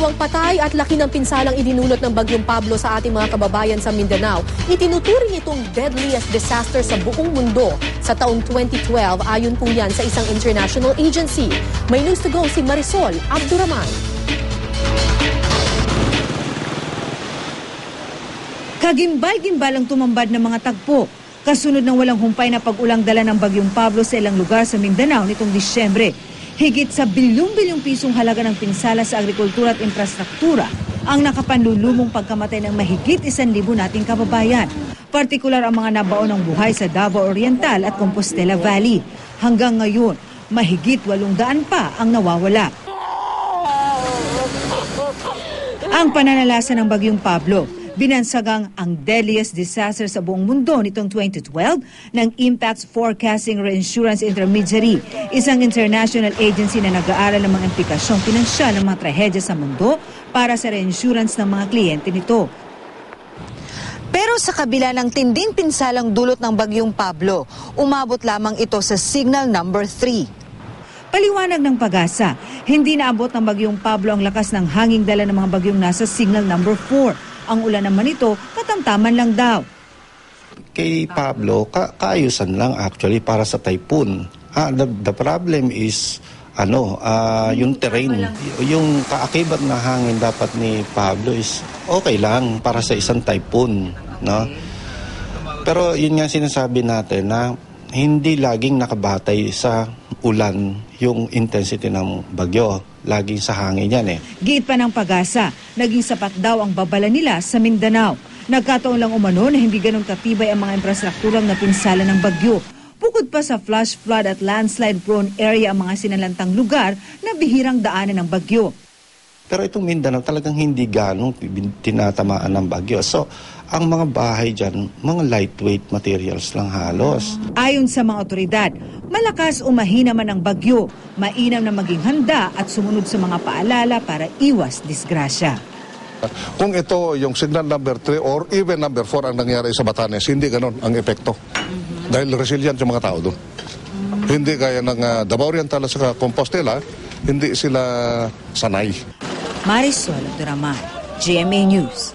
2 patay at laki ng pinsalang idinulot ng Bagyong Pablo sa ating mga kababayan sa Mindanao. Itinuturing itong deadliest disaster sa buong mundo sa taong 2012 ayon po yan sa isang international agency. May news to go si Marisol Abduraman. Kagimbal-gimbal ang tumambad ng mga tagpo. Kasunod ng walang humpay na pag-ulang dala ng Bagyong Pablo sa ilang lugar sa Mindanao nitong Disyembre. Higit sa bilyong-bilyong pisong halaga ng pinsala sa agrikultura at infrastruktura ang nakapanlulumong pagkamatay ng mahigit 1,000 nating kababayan. Partikular ang mga nabaon ng buhay sa Davao Oriental at Compostela Valley. Hanggang ngayon, mahigit 800 pa ang nawawala. Ang pananalasa ng Bagyong Pablo, binansagang ang deadliest disaster sa buong mundo nitong 2012 ng Impacts Forecasting Reinsurance Intermediary, isang international agency na nag-aaral ng mga implikasyong pinansyal ng mga trahedya sa mundo para sa reinsurance ng mga kliyente nito. Pero sa kabila ng tinding pinsalang dulot ng Bagyong Pablo, umabot lamang ito sa signal number 3. Paliwanag ng Pag-asa, hindi naabot ng Bagyong Pablo ang lakas ng hanging dala ng mga bagyong nasa signal number 4. Ang ulan naman ito, katamtaman lang daw. Kay Pablo, kaayusan lang actually para sa typhoon. The problem is yung terrain. Yung kaakibat na hangin dapat ni Pablo is okay lang para sa isang typhoon, no? Pero yun nga sinasabi natin na hindi laging nakabatay sa ulan yung intensity ng bagyo. Laging sa hangin yan eh. Giit pa ng Pag-asa, naging sapat daw ang babala nila sa Mindanao. Nagkataon lang umano na hindi ganun katibay ang mga infrastrukturang napinsala ng bagyo. Bukod pa sa flash flood at landslide prone area ang mga sinalantang lugar na bihirang daanan ng bagyo. Pero itong Mindanao talagang hindi ganong tinatamaan ng bagyo. So, ang mga bahay dyan, mga lightweight materials lang halos. Ayon sa mga otoridad, malakas o mahina man ang bagyo, mainam na maging handa at sumunod sa mga paalala para iwas disgrasya. Kung ito yung signal number 3 or even number 4 ang nangyari sa Batanes, hindi ganon ang epekto. Dahil resilient yung mga tao doon. Hindi kaya ng Davao Oriental sa Compostela, hindi sila sanay. Marisol Abduraman, GMA News.